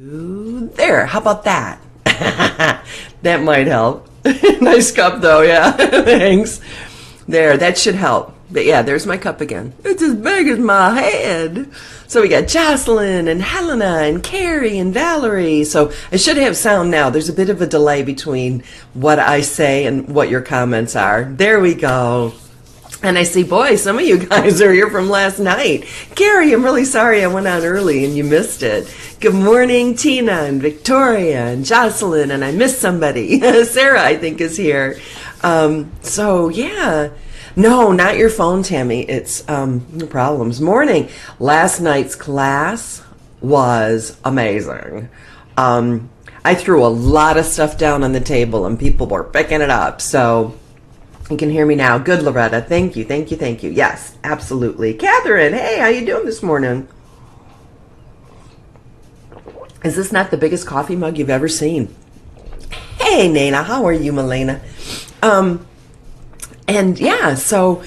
There, how about that? That might help. Nice cup though, yeah. Thanks. There, that should help. But yeah, there's my cup again. It's as big as my head. So we got Jocelyn and Helena and Carrie and Valerie. So I should have sound now. There's a bit of a delay between what I say and what your comments are. There we go. And I see, boy, some of you guys are here from last night. Carrie, I'm really sorry I went on early and you missed it. Good morning, Tina and Victoria and Jocelyn, and I missed somebody. Sarah, I think, is here. So, yeah. No, not your phone, Tammy. It's no problems. Morning. Last night's class was amazing. I threw a lot of stuff down on the table and people were picking it up. So you can hear me now. Good, Loretta. Thank you, thank you, thank you. Yes, absolutely. Catherine, hey, how you doing this morning? Is this not the biggest coffee mug you've ever seen? Hey, Nana, how are you, Milena? And yeah, so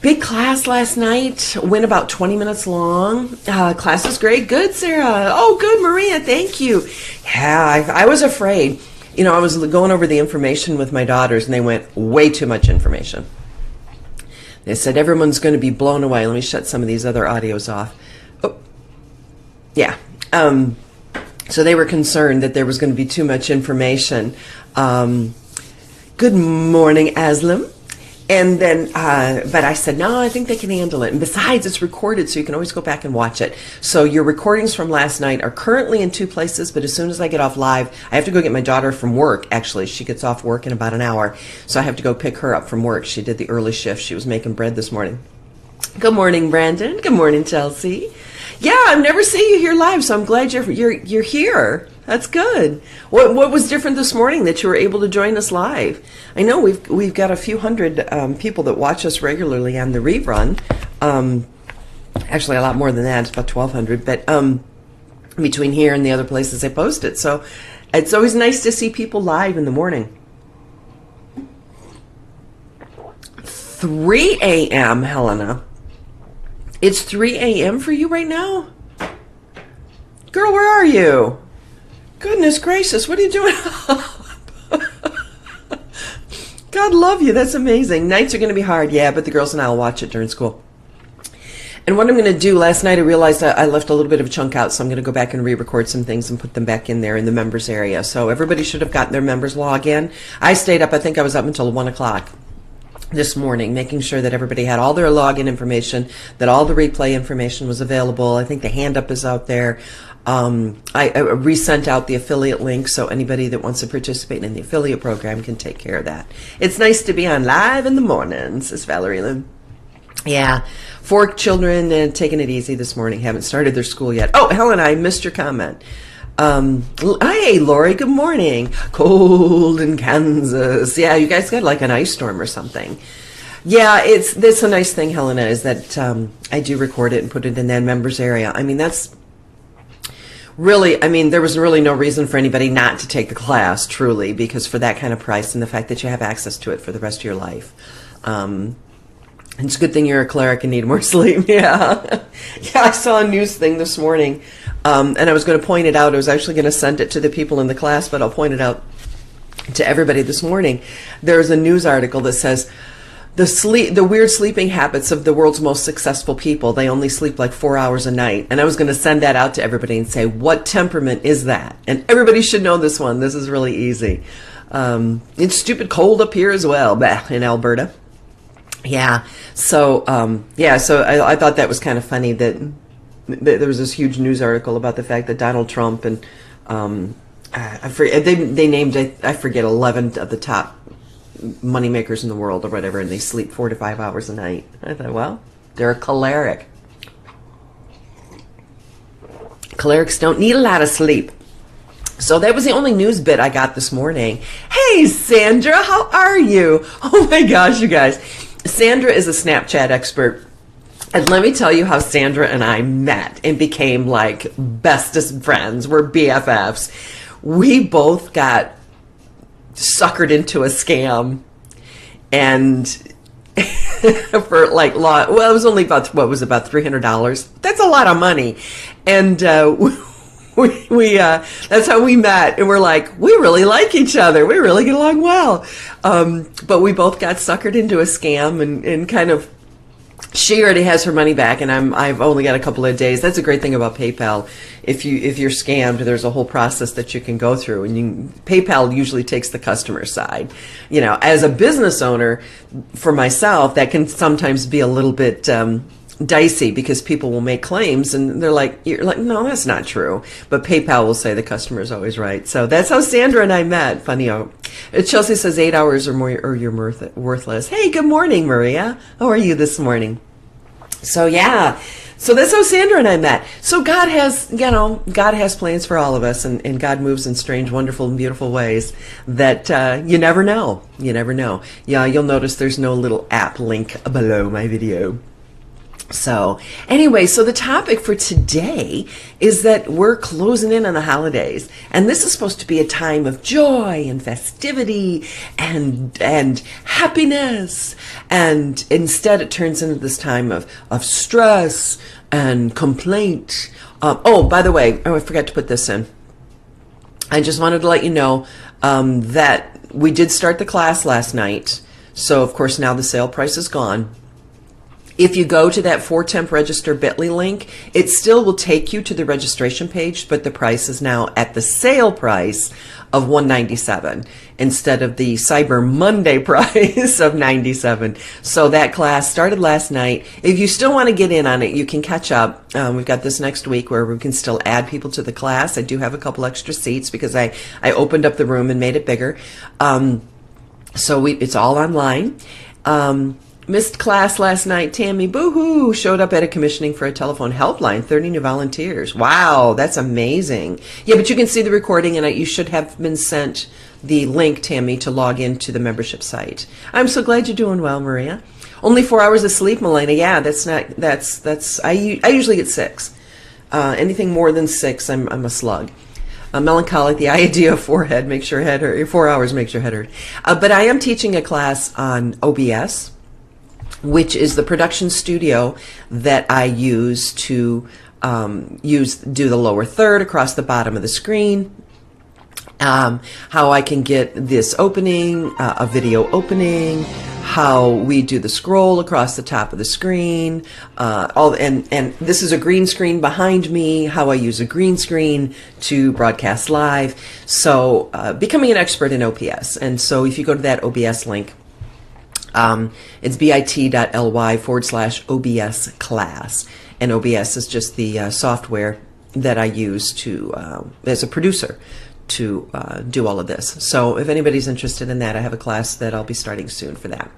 big class last night, went about 20 minutes long. Class was great. Good, Sarah. Oh, good, Maria. Thank you. Yeah, I was afraid. You know, I was going over the information with my daughters and they went way too much information. They said everyone's going to be blown away. Let me shut some of these other audios off. Oh, yeah. So they were concerned that there was going to be too much information. Good morning, Aslam. And then, but I said, no, I think they can handle it. And besides, it's recorded, so you can always go back and watch it. So your recordings from last night are currently in 2 places, but as soon as I get off live, I have to go get my daughter from work, actually. She gets off work in about an hour, so I have to go pick her up from work. She did the early shift. She was making bread this morning. Good morning, Brandon. Good morning, Chelsea. Yeah, I've never seen you here live, so I'm glad you're here. That's good. What was different this morning that you were able to join us live? I know we've got a few hundred people that watch us regularly on the rerun. Actually, a lot more than that. It's about 1,200. But between here and the other places I post it, so it's always nice to see people live in the morning. 3 a.m., Helena. It's 3 a.m. for you right now? Girl, where are you? Goodness gracious, what are you doing? God love you, that's amazing. Nights are going to be hard, yeah, but the girls and I will watch it during school. And what I'm going to do, last night I realized I left a little bit of a chunk out, so I'm going to go back and re-record some things and put them back in there in the members area. So everybody should have gotten their members login. I stayed up, I think I was up until 1 o'clock. This morning, making sure that everybody had all their login information, that all the replay information was available. I think the hand up is out there. I resent out the affiliate link so anybody that wants to participate in the affiliate program can take care of that. It's nice to be on live in the morning, says Valerie Lynn. Yeah, 4 children taking it easy this morning, haven't started their school yet. Oh, Helen, I missed your comment. Hey, Lori, good morning. Cold in Kansas. Yeah, you guys got like an ice storm or something. Yeah, it's a nice thing, Helena, is that I do record it and put it in that members area. I mean, that's really, there was really no reason for anybody not to take the class, truly, because for that kind of price and the fact that you have access to it for the rest of your life. It's a good thing you're a cleric and need more sleep. Yeah. Yeah, I saw a news thing this morning, and I was going to point it out. I was actually going to send it to the people in the class, but I'll point it out to everybody this morning. There's a news article that says the weird sleeping habits of the world's most successful people. They only sleep like 4 hours a night. And I was going to send that out to everybody and say, what temperament is that? And everybody should know this one. This is really easy. It's stupid cold up here as well, in Alberta. Yeah. So, so I thought that was kind of funny that there was this huge news article about the fact that Donald Trump and I forget, they named, I forget, 11 of the top money makers in the world or whatever, and they sleep 4 to 5 hours a night. I thought, well, they're a choleric. Cholerics don't need a lot of sleep. So that was the only news bit I got this morning. Hey, Sandra, how are you? Oh my gosh, you guys. Sandra is a Snapchat expert. And let me tell you how Sandra and I met and became like bestest friends. We're BFFs. We both got suckered into a scam, and for like it was only about $300. That's a lot of money. And That's how we met, and we're like, we really like each other. We really get along well. But we both got suckered into a scam, and kind of, she already has her money back, and I've only got a couple of days. That's a great thing about PayPal. If you're scammed, there's a whole process that you can go through, and PayPal usually takes the customer side. As a business owner, for myself, that can sometimes be a little bit dicey, because people will make claims and you're like, no, that's not true. But PayPal will say the customer is always right. So that's how Sandra and I met. Funny how Chelsea says 8 hours or more or you're worthless. Hey, good morning, Maria. How are you this morning? So yeah, so that's how Sandra and I met. So God has plans for all of us, and God moves in strange, wonderful, and beautiful ways that you never know. You never know. Yeah, you'll notice there's no little app link below my video. So anyway, so the topic for today is that we're closing in on the holidays, and this is supposed to be a time of joy and festivity and happiness, and instead it turns into this time of stress and complaint. Oh, by the way, I forgot to put this in. I just wanted to let you know that we did start the class last night, so of course now the sale price is gone. If you go to that For Temp Register bit.ly link, it still will take you to the registration page, but the price is now at the sale price of $197 instead of the Cyber Monday price of $97. So that class started last night. If you still want to get in on it, you can catch up. We've got this next week where we can still add people to the class. I do have a couple extra seats because I opened up the room and made it bigger. So it's all online. Missed class last night. Tammy, boo-hoo, showed up at a commissioning for a telephone helpline. 30 new volunteers. Wow, that's amazing. Yeah, but you can see the recording, and you should have been sent the link, Tammy, to log into the membership site. I'm so glad you're doing well, Maria. Only 4 hours of sleep, Melena. Yeah, I usually get 6. Anything more than 6, I'm a slug. Melancholic, the idea of 4 hours makes your head hurt. But I am teaching a class on OBS, which is the production studio that I use to do the lower third across the bottom of the screen. How I can get this opening, a video opening, how we do the scroll across the top of the screen, and this is a green screen behind me, how I use a green screen to broadcast live. So becoming an expert in OBS. And so if you go to that OBS link, it's bit.ly/OBS class. And OBS is just the software that I use to, as a producer, to do all of this. So if anybody's interested in that, I have a class that I'll be starting soon for that.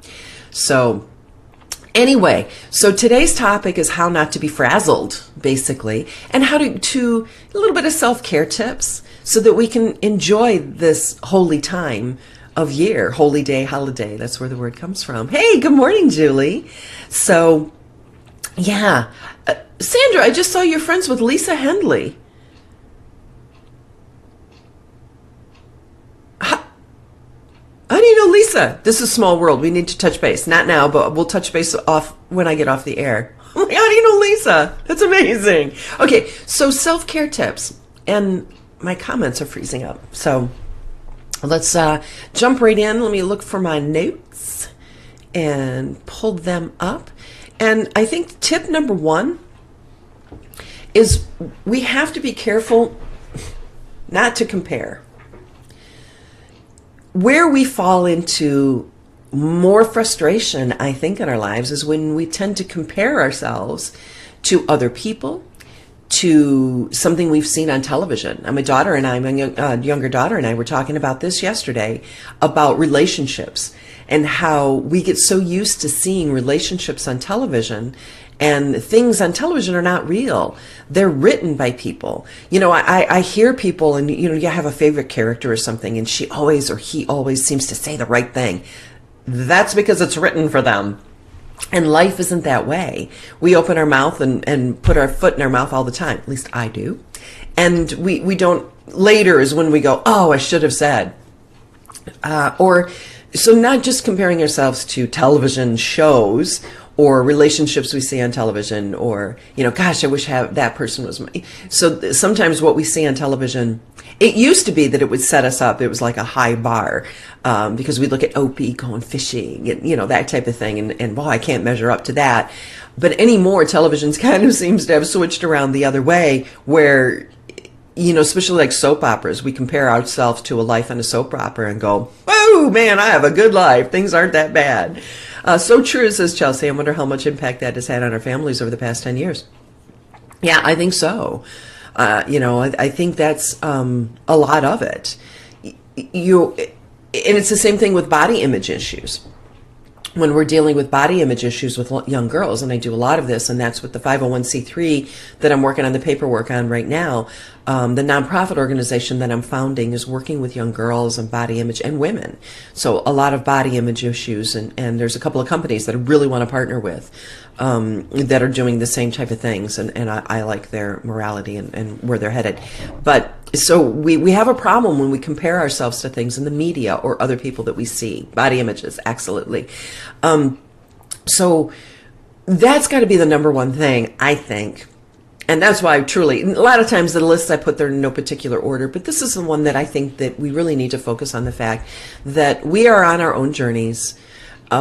So anyway, so today's topic is how not to be frazzled, basically, and how to a little bit of self-care tips so that we can enjoy this holy time of year, holy day, holiday. That's where the word comes from. Hey, good morning, Julie. So, yeah. Sandra, I just saw you're friends with Lisa Hendley. How do you know Lisa? This is small world. We need to touch base. Not now, but we'll touch base off when I get off the air. How do you know Lisa? That's amazing. Okay, so self-care tips. And my comments are freezing up. So let's jump right in. Let me look for my notes and pull them up. And I think tip number 1 is we have to be careful not to compare. Where we fall into more frustration, I think, in our lives is when we tend to compare ourselves to other people, to something we've seen on television. My younger daughter and I were talking about this yesterday, about relationships and how we get so used to seeing relationships on television, and things on television are not real. They're written by people. I hear people, and you have a favorite character or something, and she always or he always seems to say the right thing. That's because it's written for them. And life isn't that way. We open our mouth and put our foot in our mouth all the time. At least I do. And we don't, later is when we go, oh, I should have said. So not just comparing ourselves to television shows or relationships we see on television, or, gosh, I wish that person was my. So sometimes what we see on television, it used to be that it would set us up. It was like a high bar, because we look at Opie going fishing and, that type of thing. And well, I can't measure up to that. But anymore, television's kind of seems to have switched around the other way, where, especially like soap operas, we compare ourselves to a life on a soap opera and go, "Whoa, man, I have a good life. Things aren't that bad." So true, says Chelsea. I wonder how much impact that has had on our families over the past 10 years. Yeah, I think so. I think that's a lot of it. And it's the same thing with body image issues. When we're dealing with body image issues with young girls, and I do a lot of this, and that's what the 501c3 that I'm working on the paperwork on right now, the nonprofit organization that I'm founding is working with young girls and body image and women. So a lot of body image issues, and there's a couple of companies that I really want to partner with that are doing the same type of things, and I like their morality and where they're headed. But so we have a problem when we compare ourselves to things in the media or other people that we see. Body images, absolutely. So that's got to be the number one thing, I think. And that's why truly, a lot of times the lists I put there in no particular order, but this is the one that I think that we really need to focus on the fact that we are on our own journeys.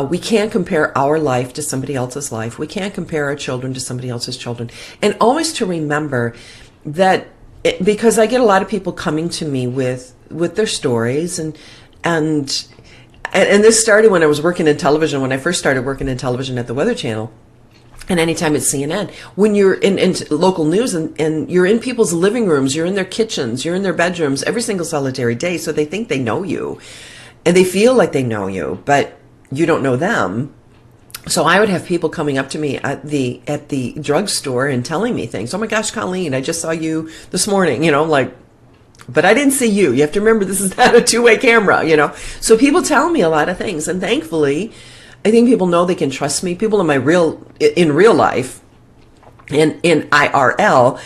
We can't compare our life to somebody else's life. We can't compare our children to somebody else's children. And always to remember that, because I get a lot of people coming to me with their stories, and this started when I was working in television, when I first started working in television at the Weather Channel. And anytime it's CNN, when you're in local news and you're in people's living rooms, you're in their kitchens, you're in their bedrooms every single solitary day, so they think they know you. And they feel like they know you, but you don't know them. So I would have people coming up to me at the drugstore and telling me things. "Oh my gosh, Colleen, I just saw you this morning," but I didn't see you. You have to remember, this is not a two-way camera, So people tell me a lot of things, and thankfully, I think people know they can trust me. People in real life, in IRL,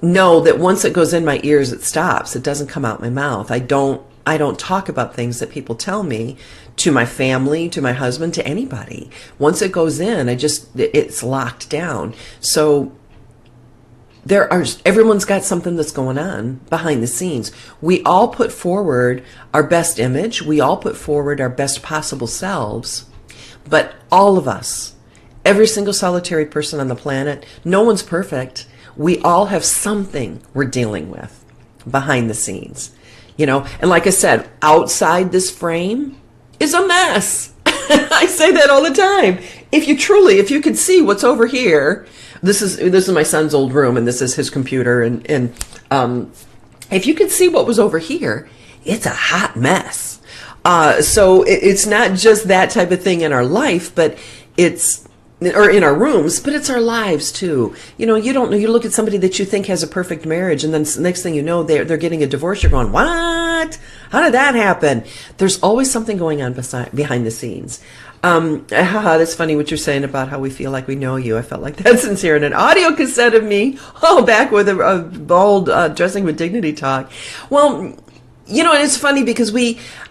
know that once it goes in my ears, it stops. It doesn't come out my mouth. I don't talk about things that people tell me to my family, to my husband, to anybody. Once it goes in, it's locked down. So everyone's got something that's going on behind the scenes. We all put forward our best image. We all put forward our best possible selves. But all of us, every single solitary person on the planet, no one's perfect. We all have something we're dealing with behind the scenes. And like I said, outside this frame is a mess. I say that all the time. If you could see what's over here, this is my son's old room, and this is his computer, and if you could see what was over here, it's a hot mess. So it's not just that type of thing in our life, but or in our rooms, but it's our lives too. You don't know. You look at somebody that you think has a perfect marriage, and then next thing you know, they're getting a divorce. You're going, "What? How did that happen?" There's always something going on behind the scenes. That's funny what you're saying about how we feel like we know you. I felt like that sincere in an audio cassette of me, back with a bold Dressing with Dignity talk. Well, and it's funny because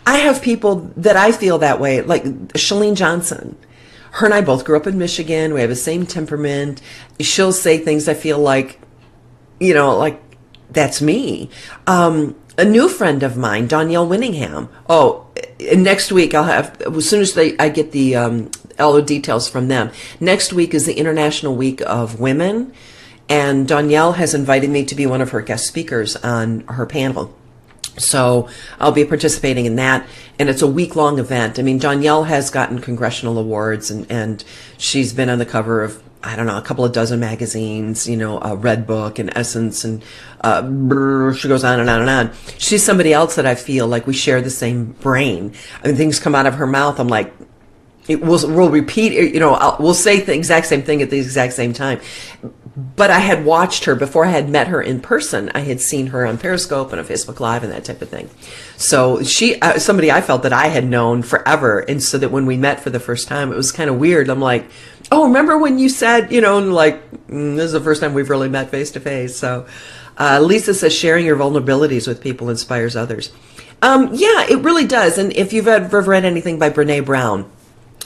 I have people that I feel that way, like Shalene Johnson. Her and I both grew up in Michigan. We have the same temperament. She'll say things I feel like, like that's me. A new friend of mine, Danielle Winningham. Next week I'll have, as soon as I get all the details from them. Next week is the International Week of Women, and Danielle has invited me to be one of her guest speakers on her panel. So I'll be participating in that, and it's a week-long event. I mean, Danielle has gotten congressional awards, and she's been on the cover of, I don't know, a couple of dozen magazines, a Red Book and Essence, and she goes on and on and on. She's somebody else that I feel like we share the same brain. I mean, things come out of her mouth, I'm like, we'll repeat, we'll say the exact same thing at the exact same time. But I had watched her before I had met her in person. I had seen her on Periscope and on Facebook Live and that type of thing. So somebody I felt that I had known forever. And so that when we met for the first time, it was kind of weird. I'm like, "Oh, remember when you said, this is the first time we've really met face to face." So Lisa says, "Sharing your vulnerabilities with people inspires others." Yeah, it really does. And if you've ever read anything by Brené Brown,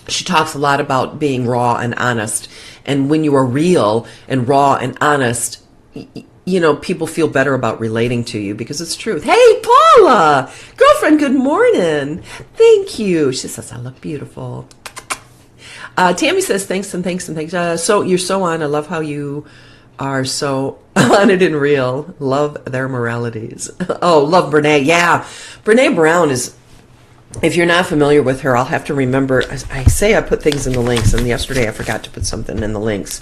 she talks a lot about being raw and honest. And when you are real and raw and honest, you know, people feel better about relating to you because it's truth. Hey, Paula, girlfriend, good morning. Thank you. She says, I look beautiful. Tammy says, thanks and thanks and thanks. So you're so on. I love how you are so on it and real. Love their moralities. Oh, love Brené. Yeah. Brené Brown is, if you're not familiar with her, I'll have to remember. I say I put things in the links, and yesterday I forgot to put something in the links.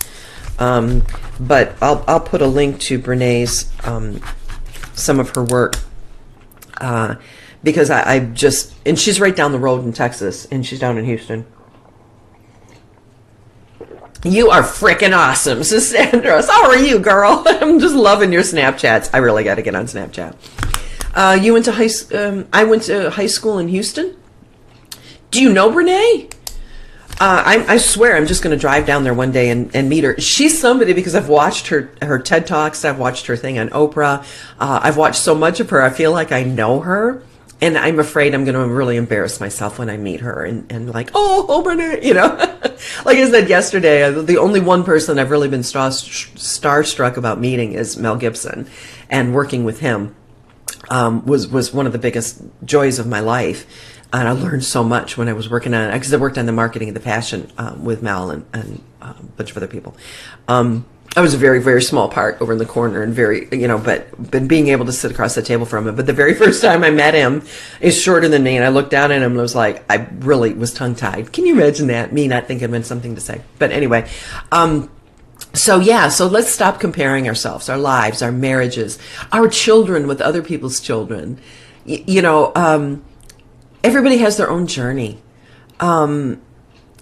But I'll put a link to Brené's, some of her work, because I just, and she's right down the road in Texas, and she's down in Houston. You are freaking awesome, Sis Sandra. How are you, girl? I'm just loving your Snapchats. I really got to get on Snapchat. You went to I went to high school in Houston. Do you know Brené? I swear I'm just going to drive down there one day and meet her. She's somebody because I've watched her TED Talks. I've watched her thing on Oprah. I've watched so much of her. I feel like I know her. And I'm afraid I'm going to really embarrass myself when I meet her and like, oh, Brené, you know. Like I said yesterday, the only one person I've really been starstruck about meeting is Mel Gibson. And working with him was one of the biggest joys of my life. And I learned so much when I was working on it, because I worked on the marketing and the passion with Mel and a bunch of other people. I was a very, very small part over in the corner and very, you know, but being able to sit across the table from him. But the very first time I met him, he's shorter than me, and I looked down at him and was like, I really was tongue-tied. Can you imagine that? Me not thinking it meant something to say. But anyway, so let's stop comparing ourselves, our lives, our marriages, our children with other people's children. Everybody has their own journey. And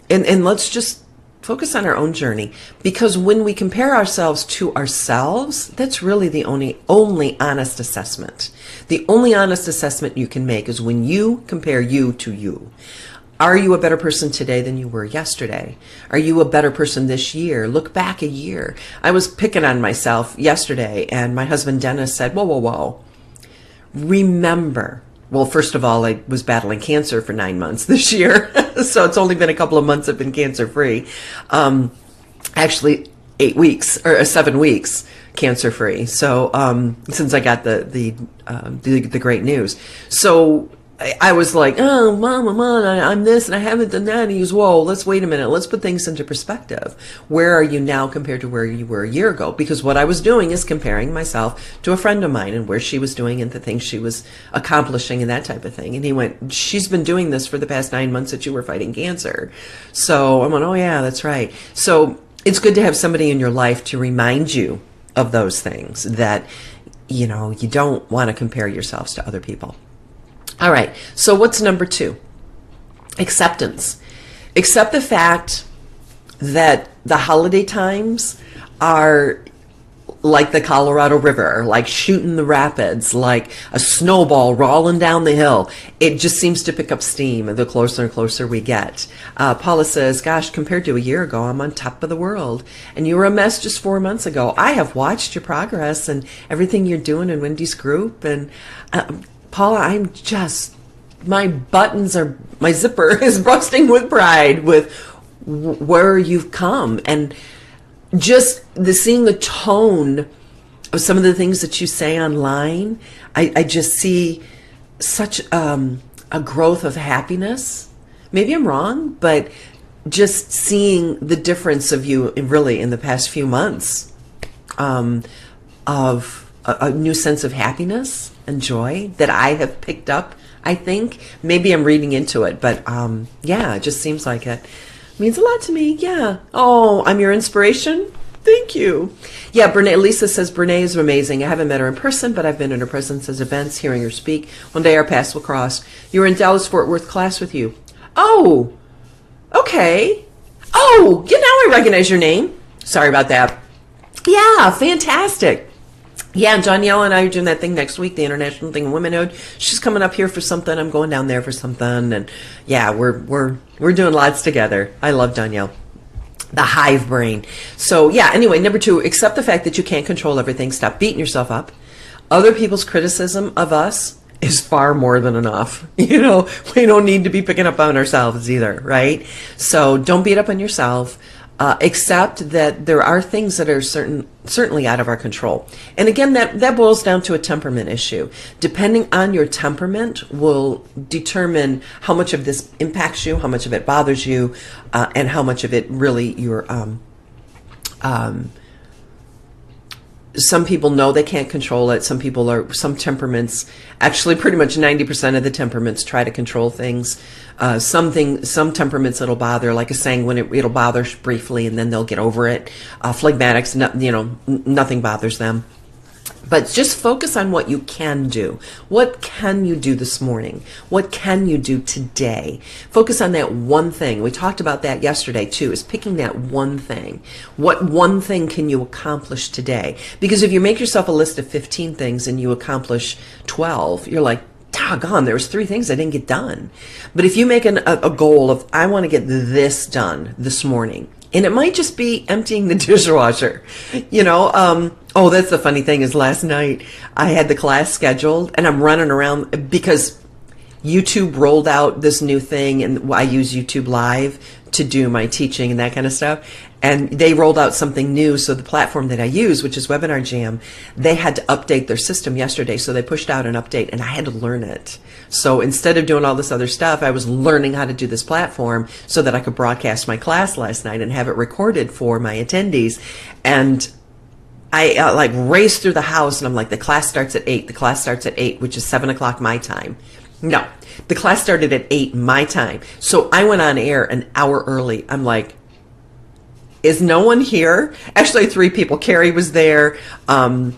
let's just focus on our own journey, because when we compare ourselves to ourselves, that's really the only honest assessment. The only honest assessment you can make is when you compare you to you. Are you a better person today than you were yesterday? Are you a better person this year? Look back a year. I was picking on myself yesterday, and my husband Dennis said, whoa. Remember, well, first of all, I was battling cancer for 9 months this year. So it's only been a couple of months I've been cancer-free. Actually, 8 weeks or 7 weeks cancer-free. So since I got the great news. So I was like, oh, Mom, I'm this and I haven't done that. And he goes, whoa, let's wait a minute. Let's put things into perspective. Where are you now compared to where you were a year ago? Because what I was doing is comparing myself to a friend of mine and where she was doing and the things she was accomplishing and that type of thing. And he went, she's been doing this for the past 9 months that you were fighting cancer. So I went, oh, yeah, that's right. So it's good to have somebody in your life to remind you of those things, that, you don't want to compare yourselves to other people. All right, so what's number 2? Acceptance. Accept the fact that the holiday times are like the Colorado River, like shooting the rapids, like a snowball rolling down the hill. It just seems to pick up steam the closer and closer we get. Paula says, gosh, compared to a year ago, I'm on top of the world. And you were a mess just 4 months ago. I have watched your progress and everything you're doing in Wendy's group. And Paula, my zipper is bursting with pride with where you've come. And just seeing the tone of some of the things that you say online, I just see such a growth of happiness. Maybe I'm wrong, but just seeing the difference of you in the past few months, of a new sense of happiness and joy that I have picked up. I think maybe I'm reading into it, but it just seems like it means a lot to me. Yeah. Oh, I'm your inspiration. Thank you. Yeah, Lisa says Brené is amazing. I haven't met her in person, but I've been in her presence at events, hearing her speak. One day our paths will cross. You were in Dallas-Fort Worth class with you. Oh, okay. Oh, now I recognize your name. Sorry about that. Yeah, fantastic. Yeah, Danielle and I are doing that thing next week, the International Thing of Womanhood. She's coming up here for something. I'm going down there for something. And yeah, we're doing lots together. I love Danielle. The hive brain. So yeah, anyway, number 2, accept the fact that you can't control everything. Stop beating yourself up. Other people's criticism of us is far more than enough. We don't need to be picking up on ourselves either, right? So don't beat up on yourself, except that there are things that are certainly out of our control. And again, that boils down to a temperament issue. Depending on your temperament will determine how much of this impacts you, how much of it bothers you, and how much of it really you're some people know they can't control it. Some temperaments, actually pretty much 90% of the temperaments try to control things. Some temperaments it'll bother, like a sanguine, it'll bother briefly and then they'll get over it. Phlegmatics, nothing bothers them. But just focus on what you can do. What can you do this morning? What can you do today? Focus on that one thing. We talked about that yesterday too, is picking that one thing. What one thing can you accomplish today? Because if you make yourself a list of 15 things and you accomplish 12, you're like, doggone, there was 3 things I didn't get done. But if you make a goal of, I want to get this done this morning, and it might just be emptying the dishwasher, oh, that's the funny thing is last night I had the class scheduled and I'm running around because YouTube rolled out this new thing and I use YouTube Live to do my teaching and that kind of stuff. And they rolled out something new. So the platform that I use, which is Webinar Jam, they had to update their system yesterday. So they pushed out an update and I had to learn it. So instead of doing all this other stuff, I was learning how to do this platform so that I could broadcast my class last night and have it recorded for my attendees. And I like raced through the house and I'm like, the class starts at 8. The class starts at 8, which is 7 o'clock my time. No, the class started at 8 my time. So I went on air an hour early. I'm like, is no one here? Actually, 3 people. Carrie was there. A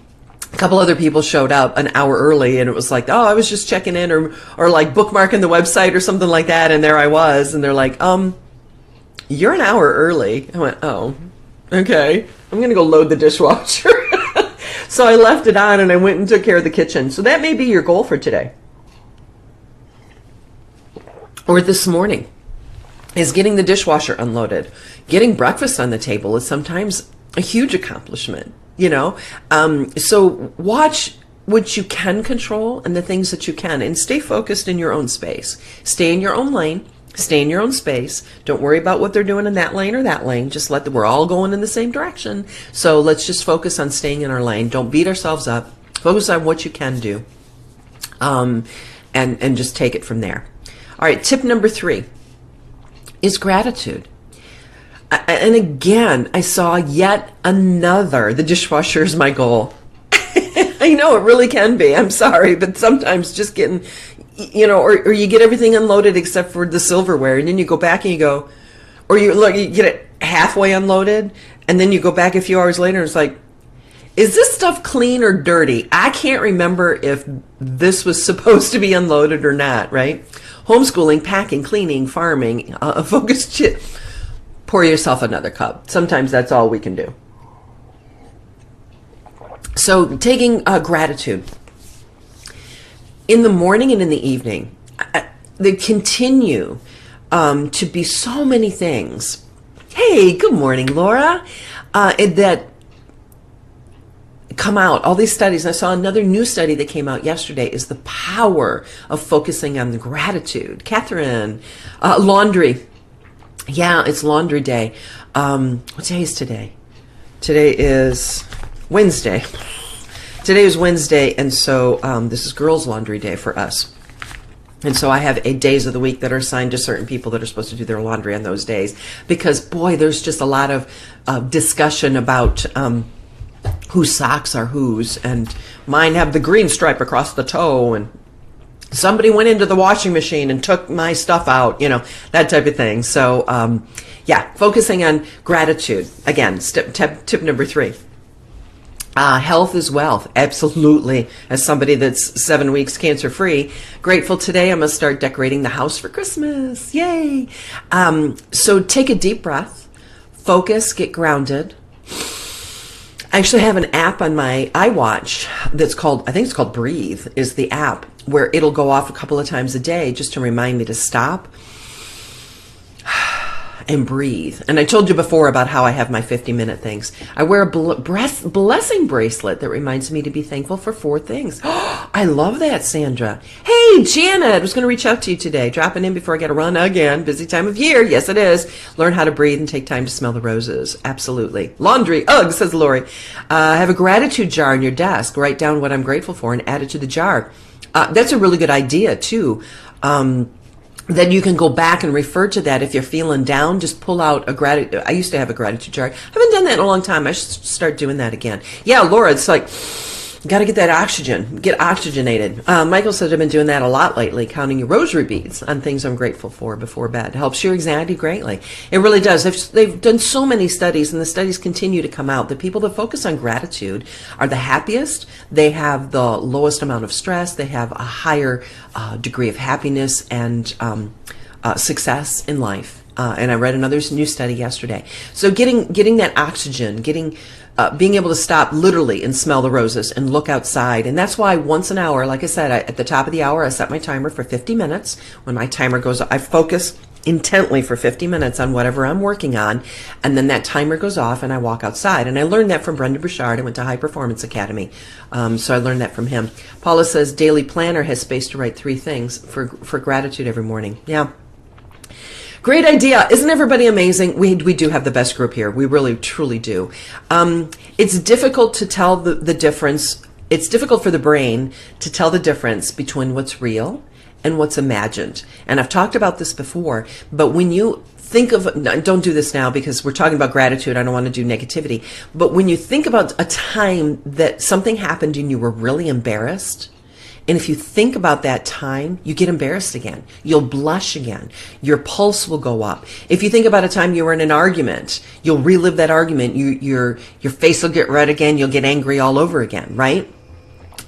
couple other people showed up an hour early and it was like, oh, I was just checking in or like bookmarking the website or something like that. And there I was. And they're like, you're an hour early. I went, oh, okay. I'm going to go load the dishwasher. So I left it on and I went and took care of the kitchen. So that may be your goal for today. Or this morning is getting the dishwasher unloaded. Getting breakfast on the table is sometimes a huge accomplishment, So watch what you can control and the things that you can, and stay focused in your own space. Stay in your own lane. Stay in your own space. Don't worry about what they're doing in that lane or that lane. Just we're all going in the same direction. So let's just focus on staying in our lane. Don't beat ourselves up. Focus on what you can do. And just take it from there. All right, tip number 3 is gratitude. And again, I saw yet another, the dishwasher is my goal. I know it really can be. I'm sorry, but sometimes just getting, or you get everything unloaded except for the silverware, and then you go back and you go, or you get it halfway unloaded, and then you go back a few hours later and it's like, is this stuff clean or dirty? I can't remember if this was supposed to be unloaded or not, right? Homeschooling, packing, cleaning, farming, focused shit. Pour yourself another cup. Sometimes that's all we can do. So taking gratitude. In the morning and in the evening, they continue to be so many things. Hey, good morning, Laura. That come out, all these studies. I saw another new study that came out yesterday is the power of focusing on the gratitude. Catherine, laundry. Yeah, it's laundry day. What day is today? Today is Wednesday. Today is Wednesday, and so this is girls' laundry day for us. And so I have days of the week that are assigned to certain people that are supposed to do their laundry on those days. Because, boy, there's just a lot of discussion about whose socks are whose. And mine have the green stripe across the toe, and somebody went into the washing machine and took my stuff out, that type of thing. So, focusing on gratitude. Again, tip number 3. Health is wealth. Absolutely. As somebody that's 7 weeks cancer-free, grateful today I'm going to start decorating the house for Christmas. Yay. So take a deep breath, focus, get grounded. I actually have an app on my iWatch that's called, I think it's called Breathe, is the app, where it'll go off a couple of times a day just to remind me to stop and breathe. And I told you before about how I have my 50-minute things. I wear a blessing bracelet that reminds me to be thankful for 4 things. I love that, Sandra. Hey, Janet, I was going to reach out to you today. Dropping in before I got to run again. Busy time of year. Yes, it is. Learn how to breathe and take time to smell the roses. Absolutely. Laundry. Ugh, says Lori. Have a gratitude jar on your desk. Write down what I'm grateful for and add it to the jar. That's a really good idea, too. Then you can go back and refer to that. If you're feeling down, just pull out a gratitude. I used to have a gratitude jar. I haven't done that in a long time. I should start doing that again. Yeah, Laura, it's like, got to get that oxygen, get oxygenated. Michael says I've been doing that a lot lately, counting your rosary beads on things I'm grateful for before bed. It helps your anxiety greatly. It really does. They've done so many studies, and the studies continue to come out. The people that focus on gratitude are the happiest. They have the lowest amount of stress. They have a higher degree of happiness and success in life. And I read another new study yesterday. So getting that oxygen, being able to stop literally and smell the roses and look outside. And that's why once an hour, like I said, at the top of the hour, I set my timer for 50 minutes. When my timer goes, I focus intently for 50 minutes on whatever I'm working on. And then that timer goes off and I walk outside. And I learned that from Brendon Burchard. I went to High Performance Academy. So I learned that from him. Paula says daily planner has space to write 3 things for gratitude every morning. Yeah. Great idea. Isn't everybody amazing? We do have the best group here. We really, truly do. It's difficult to tell the difference. It's difficult for the brain to tell the difference between what's real and what's imagined. And I've talked about this before, but when you think of, don't do this now because we're talking about gratitude. I don't want to do negativity. But when you think about a time that something happened and you were really embarrassed, and if you think about that time, you get embarrassed again. You'll blush again. Your pulse will go up. If you think about a time you were in an argument, you'll relive that argument. Your face will get red again. You'll get angry all over again, right?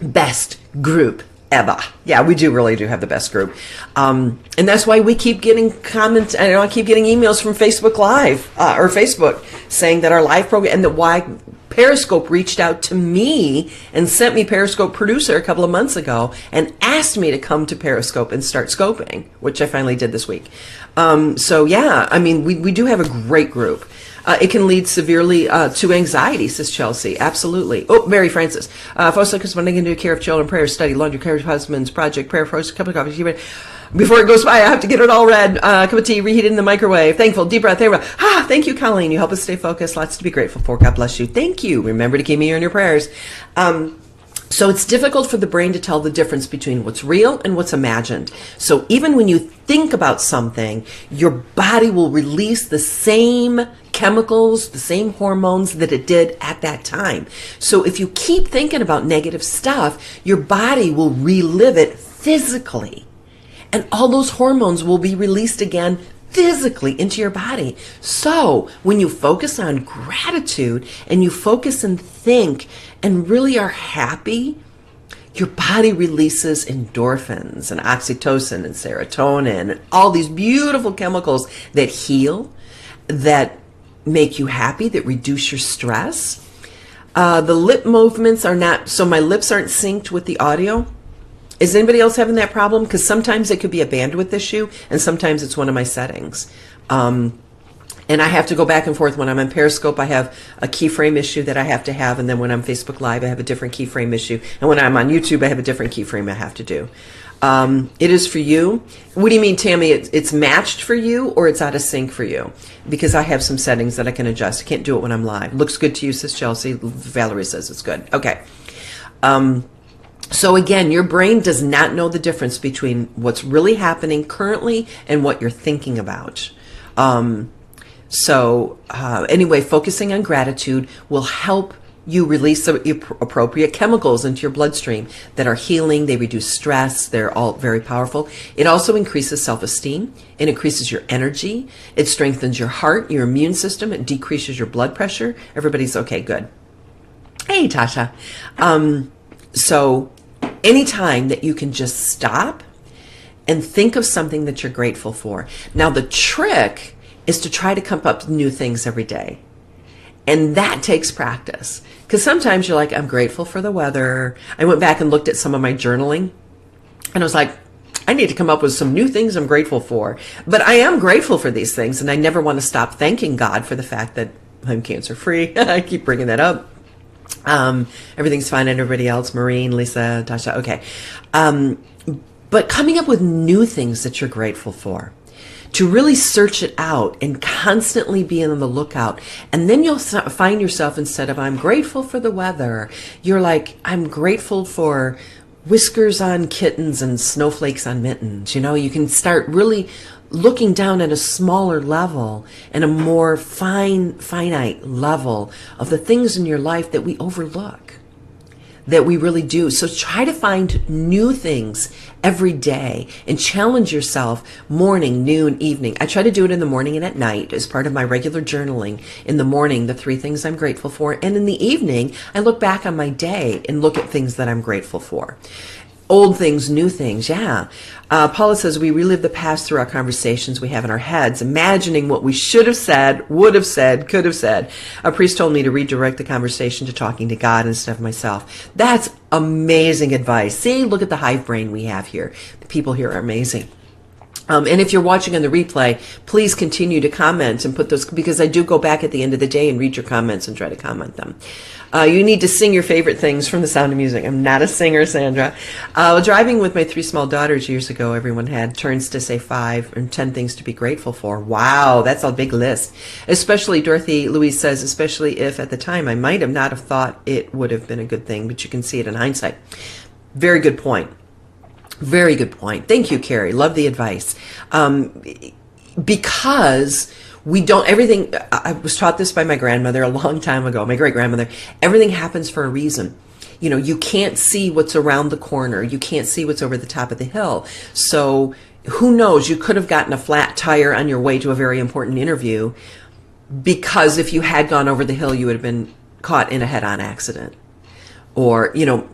Best group ever. Yeah, we really do have the best group. And that's why we keep getting comments. I keep getting emails from Facebook Live or Facebook saying that our live program and that why Periscope reached out to me and sent me Periscope Producer a couple of months ago and asked me to come to Periscope and start scoping, which I finally did this week. So yeah, I mean, we do have a great group. It can lead severely to anxiety, says Chelsea. Absolutely. Oh, Mary Francis. Focus when I can do care of children, prayer, study, laundry, care of husbands, project, prayer, first, cup of coffee. Before it goes by, I have to get it all read. Cup of tea, reheated in the microwave. Thankful, deep breath, thank you, Colleen. You help us stay focused. Lots to be grateful for. God bless you. Thank you. Remember to keep me in your prayers. So it's difficult for the brain to tell the difference between what's real and what's imagined. So even when you think about something, your body will release the same chemicals, the same hormones that it did at that time. So if you keep thinking about negative stuff, your body will relive it physically. And all those hormones will be released again physically into your body. So when you focus on gratitude and you focus and think and really are happy, your body releases endorphins and oxytocin and serotonin and all these beautiful chemicals that heal, that make you happy, that reduce your stress. The lip movements are not, so my lips aren't synced with the audio. Is anybody else having that problem? Because sometimes it could be a bandwidth issue, and sometimes it's one of my settings. And I have to go back and forth. When I'm on Periscope, I have a keyframe issue that I have to have, and then when I'm Facebook Live, I have a different keyframe issue. And when I'm on YouTube, I have a different keyframe I have to do. It is for you. What do you mean, Tammy? It's matched for you, or it's out of sync for you? Because I have some settings that I can adjust. I can't do it when I'm live. Looks good to you, says Chelsea. Valerie says it's good. Okay. So again, your brain does not know the difference between what's really happening currently and what you're thinking about. Anyway, focusing on gratitude will help you release the appropriate chemicals into your bloodstream that are healing. They reduce stress. They're all very powerful. It also increases self-esteem. It increases your energy. It strengthens your heart, your immune system. It decreases your blood pressure. Everybody's okay. Good. Hey, Tasha. So anytime that you can just stop and think of something that you're grateful for. Now, the trick is to try to come up with new things every day. And that takes practice. Because sometimes you're like, I'm grateful for the weather. I went back and looked at some of my journaling. And I was like, I need to come up with some new things I'm grateful for. But I am grateful for these things, and I never want to stop thanking God for the fact that I'm cancer-free. I keep bringing that up. Everything's fine and everybody else. Maureen, Lisa, Tasha. Okay. But coming up with new things that you're grateful for, to really search it out and constantly be on the lookout. And then you'll find yourself, instead of I'm grateful for the weather, you're like, I'm grateful for whiskers on kittens and snowflakes on mittens. You know, you can start really looking down at a smaller level and a more finite level of the things in your life that we overlook, that we really do. So try to find new things every day and challenge yourself morning, noon, evening. I try to do it in the morning and at night as part of my regular journaling. In the morning, the 3 things I'm grateful for. And in the evening, I look back on my day and look at things that I'm grateful for. Old things, new things, yeah. Paula says, we relive the past through our conversations we have in our heads, imagining what we should have said, would have said, could have said. A priest told me to redirect the conversation to talking to God instead of myself. That's amazing advice. See, look at the hive brain we have here. The people here are amazing. And if you're watching on the replay, please continue to comment and put those, because I do go back at the end of the day and read your comments and try to comment them. You need to sing your favorite things from The Sound of Music. I'm not a singer, Sandra. Driving with my 3 small daughters years ago, everyone had turns to say 5 and 10 things to be grateful for. Wow, that's a big list. Especially, Dorothy Louise says, especially if at the time I might have not have thought it would have been a good thing, but you can see it in hindsight. Very good point. Very good point. Thank you, Carrie. Love the advice. Because we don't, everything, I was taught this by my grandmother a long time ago, my great-grandmother, everything happens for a reason. You know, you can't see what's around the corner. You can't see what's over the top of the hill. So who knows? You could have gotten a flat tire on your way to a very important interview, because if you had gone over the hill, you would have been caught in a head-on accident. Or, you know,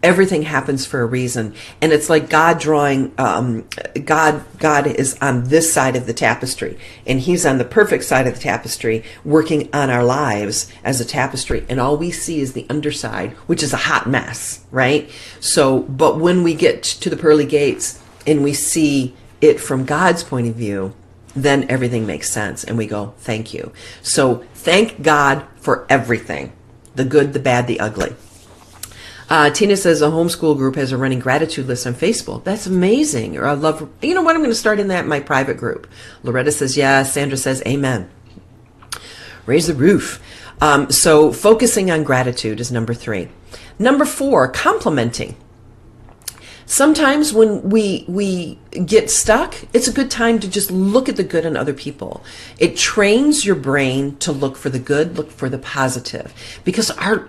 everything happens for a reason. And it's like God drawing, God is on this side of the tapestry, and he's on the perfect side of the tapestry, working on our lives as a tapestry. And all we see is the underside, which is a hot mess, right? So, but when we get to the pearly gates and we see it from God's point of view, then everything makes sense. And we go, thank you. So thank God for everything, the good, the bad, the ugly. Tina says a homeschool group has a running gratitude list on Facebook. That's amazing. Or I love, you know what, I'm going to start in that in my private group. Loretta says yes. Sandra says amen. Raise the roof. So focusing on gratitude is number 3. Number 4, complimenting. Sometimes when we get stuck, it's a good time to just look at the good in other people. It trains your brain to look for the good, look for the positive, because our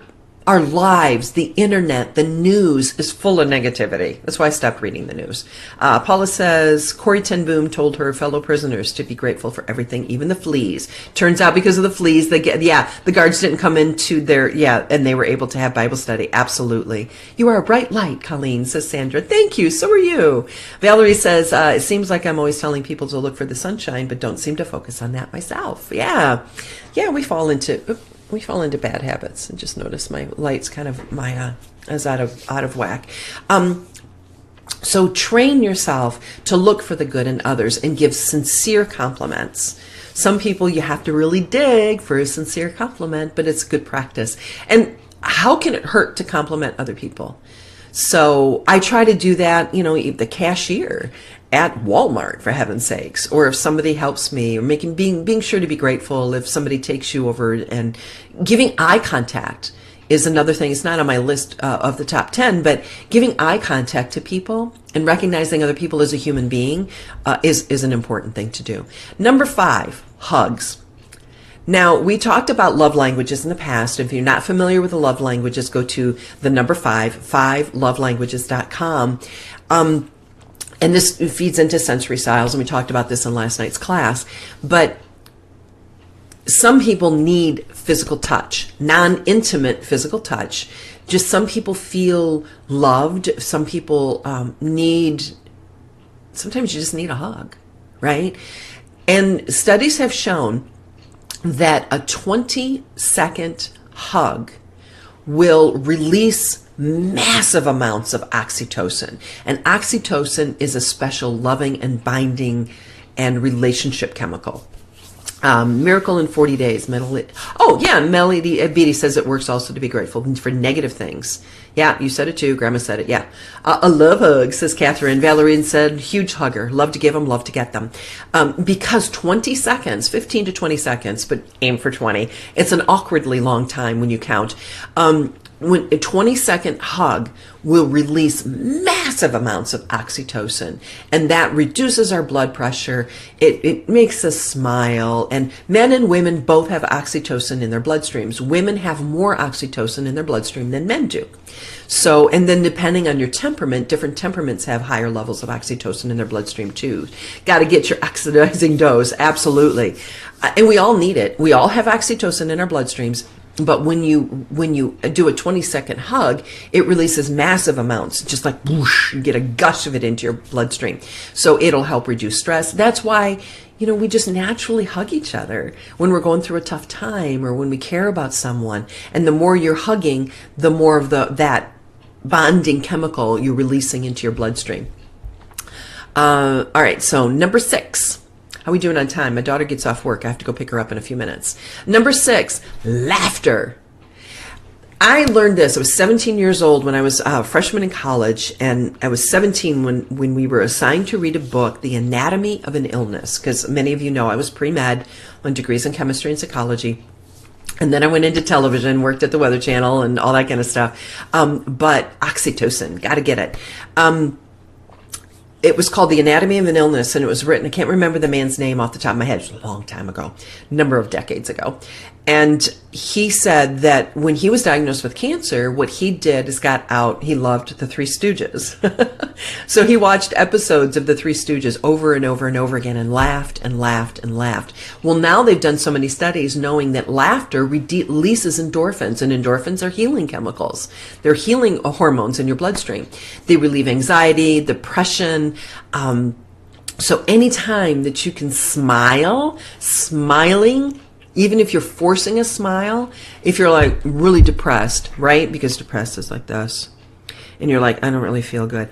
lives, the internet, the news is full of negativity. That's why I stopped reading the news. Paula says, Corrie ten Boom told her fellow prisoners to be grateful for everything, even the fleas. Turns out because of the fleas, the guards didn't come into their, and they were able to have Bible study. Absolutely. You are a bright light, Colleen, says Sandra. Thank you. So are you. Valerie says, it seems like I'm always telling people to look for the sunshine, but don't seem to focus on that myself. Yeah, we fall into bad habits. And just notice my light's kind of is out of whack. So train yourself to look for the good in others and give sincere compliments. Some people you have to really dig for a sincere compliment, but it's good practice. And how can it hurt to compliment other people? So I try to do that, the cashier at Walmart, for heaven's sakes, or if somebody helps me, or being sure to be grateful if somebody takes you over, and giving eye contact is another thing. It's not on my list of the top 10, but giving eye contact to people and recognizing other people as a human being is an important thing to do. Number 5, hugs. Now, we talked about love languages in the past. If you're not familiar with the love languages, go to the number 5lovelanguages.com. And this feeds into sensory styles, and we talked about this in last night's class. But some people need physical touch, non-intimate physical touch. Just some people feel loved. Some people sometimes you just need a hug, right? And studies have shown that a 20-second hug will release massive amounts of oxytocin. And oxytocin is a special loving and binding and relationship chemical. Miracle in 40 days. Melody Beatty says it works also to be grateful for negative things. Yeah, you said it too. Grandma said it. Yeah. A love hug, says Catherine. Valerine said, huge hugger. Love to give them, love to get them. Because 20 seconds, 15 to 20 seconds, but aim for 20. It's an awkwardly long time when you count. When a 20-second hug will release massive amounts of oxytocin, and that reduces our blood pressure. It makes us smile, and men and women both have oxytocin in their bloodstreams. Women have more oxytocin in their bloodstream than men do. So, and then depending on your temperament, different temperaments have higher levels of oxytocin in their bloodstream too. Got to get your oxidizing dose, absolutely. And we all need it. We all have oxytocin in our bloodstreams. But when you do a 20-second hug, it releases massive amounts, just like whoosh, you get a gush of it into your bloodstream. So it'll help reduce stress. That's why, we just naturally hug each other when we're going through a tough time or when we care about someone. And the more you're hugging, the more of that bonding chemical you're releasing into your bloodstream. All right, so number 6. How are we doing on time? My daughter gets off work. I have to go pick her up in a few minutes. Number 6, laughter. I learned this. I was 17 years old when I was a freshman in college, and I was 17 when we were assigned to read a book, The Anatomy of an Illness, because many of you know I was pre-med on degrees in chemistry and psychology. And then I went into television, worked at the Weather Channel and all that kind of stuff. But oxytocin, got to get it. It was called The Anatomy of an Illness, and it was written, I can't remember the man's name off the top of my head. It was a long time ago, number of decades ago. And he said that when he was diagnosed with cancer, what he did is he loved the Three Stooges. So he watched episodes of the Three Stooges over and over and over again and laughed and laughed and laughed. Well, now they've done so many studies knowing that laughter releases endorphins, and endorphins are healing chemicals. They're healing hormones in your bloodstream. They relieve anxiety, depression. So anytime that you can smiling, even if you're forcing a smile, if you're like really depressed, right? Because depressed is like this. And you're like, I don't really feel good.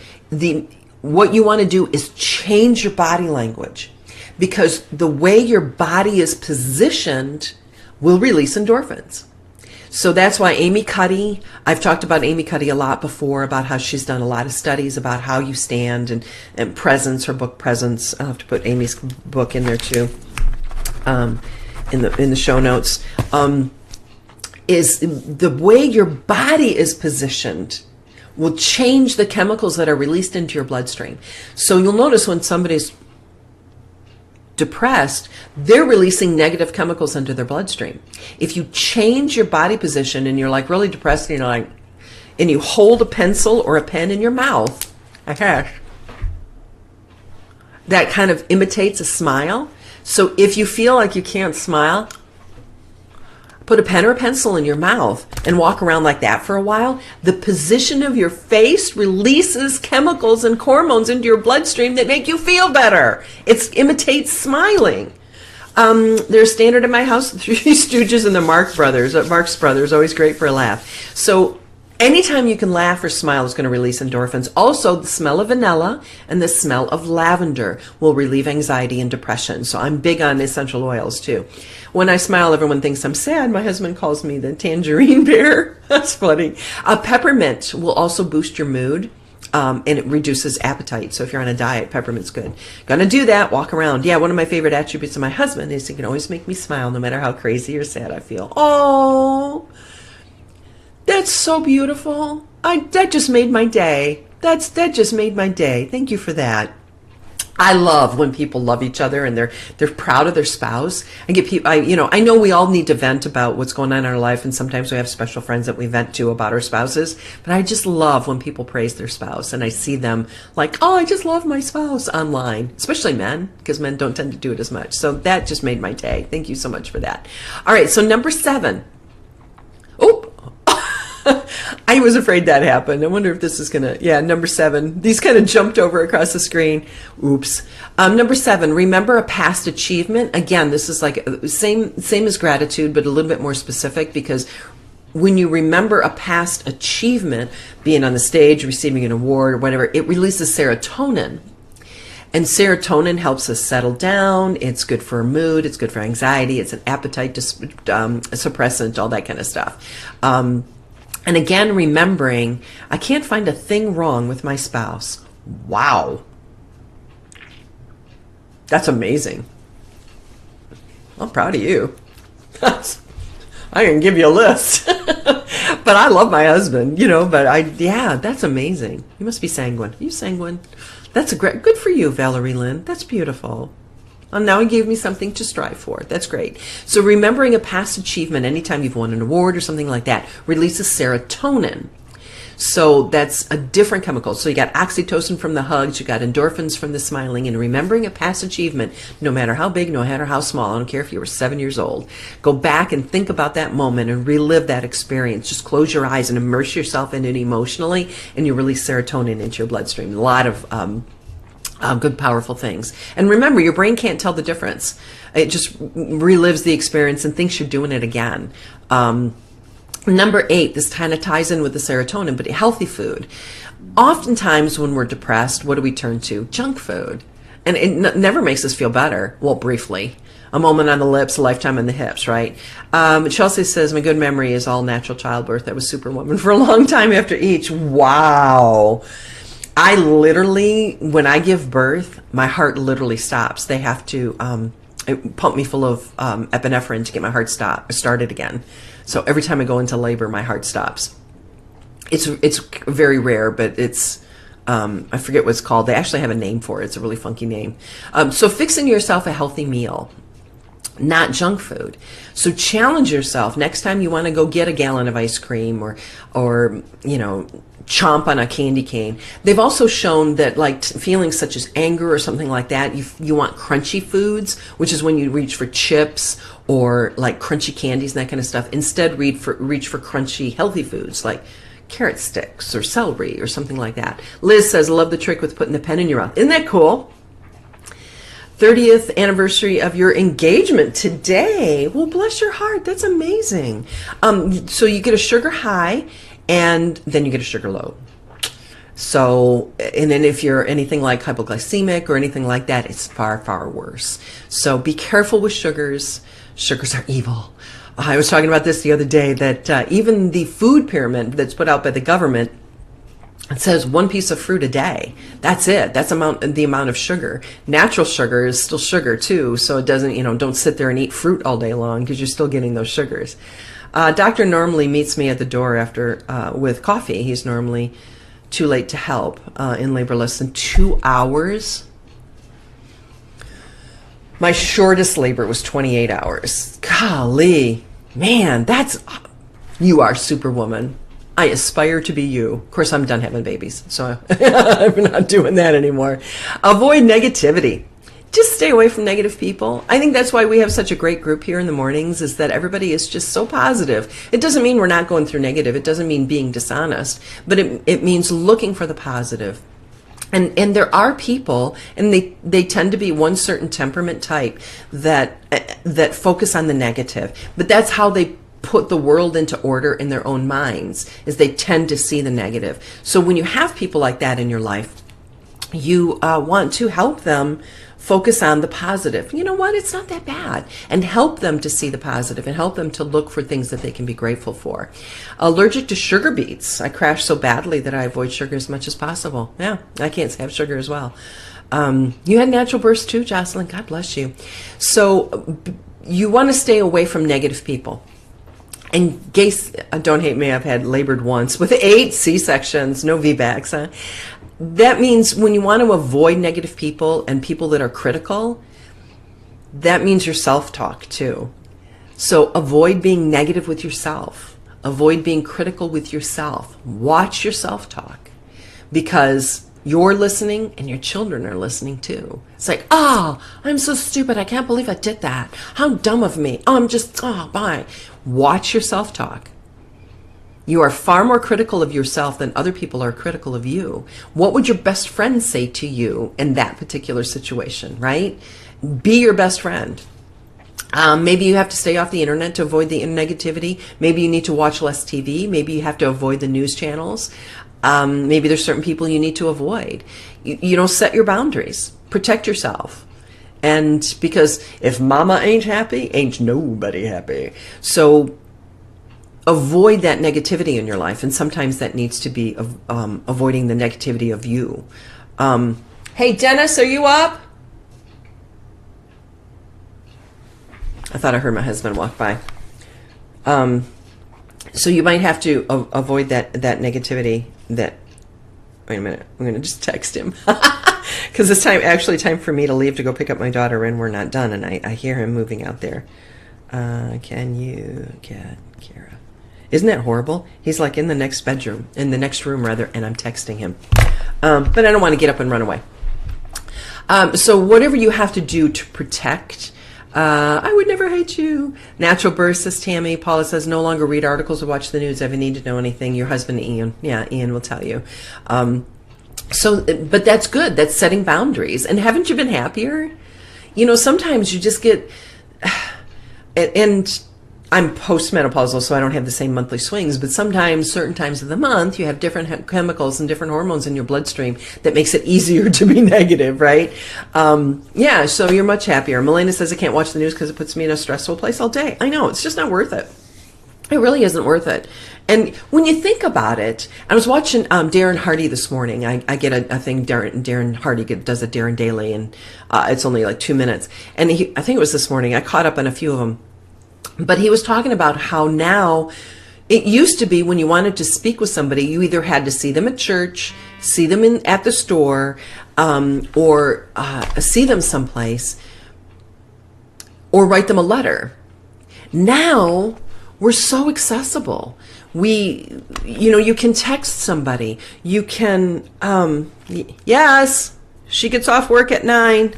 What you want to do is change your body language, because the way your body is positioned will release endorphins. So that's why Cuddy, I've talked about Cuddy a lot before, about how she's done a lot of studies about how you stand and presence, her book Presence. I'll have to put Amy's book in there too, in the show notes. Is the way your body is positioned will change the chemicals that are released into your bloodstream. So you'll notice when somebody's depressed, they're releasing negative chemicals into their bloodstream. If you change your body position and you're like really depressed, and you hold a pencil or a pen in your mouth, that kind of imitates a smile. So if you feel like you can't smile, put a pen or a pencil in your mouth and walk around like that for a while. The position of your face releases chemicals and hormones into your bloodstream that make you feel better. It imitates smiling. There's standard in my house, the Three Stooges and the Marx Brothers, always great for a laugh. So anytime you can laugh or smile is going to release endorphins. Also, the smell of vanilla and the smell of lavender will relieve anxiety and depression. So I'm big on essential oils too. When I smile, everyone thinks I'm sad. My husband calls me the tangerine bear. That's funny. Peppermint will also boost your mood. And it reduces appetite. So if you're on a diet, peppermint's good. Gonna do that, walk around. Yeah, one of my favorite attributes of my husband is he can always make me smile no matter how crazy or sad I feel. Oh, that's so beautiful. That just made my day. That just made my day. Thank you for that. I love when people love each other and they're proud of their spouse. I get people, I know we all need to vent about what's going on in our life, and sometimes we have special friends that we vent to about our spouses, but I just love when people praise their spouse, and I see them like, oh, I just love my spouse online, especially men, because men don't tend to do it as much. So that just made my day. Thank you so much for that. All right, so number 7. Oh, I was afraid that happened. I wonder if this is number 7. These kind of jumped over across the screen. Oops. Number 7, remember a past achievement. Again, this is like same as gratitude, but a little bit more specific, because when you remember a past achievement, being on the stage, receiving an award or whatever, it releases serotonin. And serotonin helps us settle down. It's good for mood. It's good for anxiety. It's an appetite suppressant, all that kind of stuff. And again, remembering, I can't find a thing wrong with my spouse. Wow. That's amazing. I'm proud of you. I can give you a list. But I love my husband, yeah, that's amazing. You must be sanguine. Are you sanguine? That's good for you, Valerie Lynn. That's beautiful. Now he gave me something to strive for. That's great. So remembering a past achievement, anytime you've won an award or something like that, releases serotonin. So that's a different chemical. So you got oxytocin from the hugs, you got endorphins from the smiling, and remembering a past achievement, no matter how big, no matter how small, I don't care if you were 7 years old, go back and think about that moment and relive that experience. Just close your eyes and immerse yourself in it emotionally, and you release serotonin into your bloodstream. A lot of good, powerful things. And remember, your brain can't tell the difference. It just relives the experience and thinks you're doing it again. Number 8, this kind of ties in with the serotonin, but healthy food. Oftentimes when we're depressed, what do we turn to? Junk food. And it never makes us feel better. Well, briefly. A moment on the lips, a lifetime on the hips, right? Chelsea says, my good memory is all natural childbirth. I was Superwoman for a long time after each. Wow. I literally, when I give birth, my heart literally stops. They have to pump me full of epinephrine to get my heart started again. So every time I go into labor, my heart stops. It's very rare, but it's, I forget what it's called. They actually have a name for it. It's a really funky name. So fixing yourself a healthy meal, not junk food. So challenge yourself. Next time you want to go get a gallon of ice cream or chomp on a candy cane. They've also shown that like feelings such as anger or something like that, you want crunchy foods, which is when you reach for chips or like crunchy candies and that kind of stuff. Instead, reach for crunchy, healthy foods like carrot sticks or celery or something like that. Liz says, love the trick with putting the pen in your mouth. Isn't that cool? 30th anniversary of your engagement today. Well, bless your heart. That's amazing. So you get a sugar high and then you get a sugar low. So, and then if you're anything like hypoglycemic or anything like that, it's far, far worse. So be careful with sugars. Sugars are evil. I was talking about this the other day, that even the food pyramid that's put out by the government, it says 1 piece of fruit a day. That's it. That's the amount of sugar. Natural sugar is still sugar too, so it doesn't, don't sit there and eat fruit all day long because you're still getting those sugars. Doctor normally meets me at the door after with coffee. He's normally too late to help in labor less than 2 hours. My shortest labor was 28 hours. Golly, man, you are Superwoman. I aspire to be you. Of course, I'm done having babies, so I'm not doing that anymore. Avoid negativity. Just stay away from negative people. I think that's why we have such a great group here in the mornings, is that everybody is just so positive. It doesn't mean we're not going through negative. It doesn't mean being dishonest, but it means looking for the positive. And there are people, and they tend to be one certain temperament type that focus on the negative. But that's how they put the world into order in their own minds, is they tend to see the negative. So when you have people like that in your life, you want to help them focus on the positive. You know what? It's not that bad. And help them to see the positive and help them to look for things that they can be grateful for. Allergic to sugar beets. I crash so badly that I avoid sugar as much as possible. Yeah, I can't have sugar as well. You had natural births too, Jocelyn. God bless you. So you want to stay away from negative people. And gays, don't hate me, I've had labored once with 8 C-sections, no VBACs, huh? That means when you want to avoid negative people and people that are critical, that means your self-talk too. So avoid being negative with yourself. Avoid being critical with yourself. Watch your self-talk, because you're listening and your children are listening too. It's like, oh, I'm so stupid. I can't believe I did that. How dumb of me. Bye. Watch your self-talk. You are far more critical of yourself than other people are critical of you. What would your best friend say to you in that particular situation, right? Be your best friend. Maybe you have to stay off the internet to avoid the negativity. Maybe you need to watch less TV. Maybe you have to avoid the news channels. Maybe there's certain people you need to avoid. Set your boundaries. Protect yourself. And because if mama ain't happy, ain't nobody happy. So avoid that negativity in your life. And sometimes that needs to be avoiding the negativity of you. Hey, Dennis, are you up? I thought I heard my husband walk by. So you might have to avoid that negativity. Wait a minute. I'm going to just text him. Because it's time for me to leave to go pick up my daughter, and we're not done. And I hear him moving out there. Can you get Kira? Isn't that horrible? He's like in the next room rather, and I'm texting him. But I don't want to get up and run away. So whatever you have to do to protect, I would never hate you. Natural birth, says Tammy. Paula says, no longer read articles or watch the news. If you need to know anything, your husband, Ian. Yeah, Ian will tell you. But that's good. That's setting boundaries. And haven't you been happier? Sometimes you just get, and I'm postmenopausal, so I don't have the same monthly swings, but sometimes, certain times of the month, you have different chemicals and different hormones in your bloodstream that makes it easier to be negative, right? So you're much happier. Melena says, I can't watch the news because it puts me in a stressful place all day. I know, it's just not worth it. It really isn't worth it. And when you think about it, I was watching Darren Hardy this morning. I get a thing, Darren Hardy does a Darren Daily, and it's only like 2 minutes. And I think it was this morning, I caught up on a few of them. But he was talking about how now, it used to be when you wanted to speak with somebody, you either had to see them at church, see them at the store, or see them someplace, or write them a letter. Now, we're so accessible. You can text somebody. You can, yes, she gets off work at 9.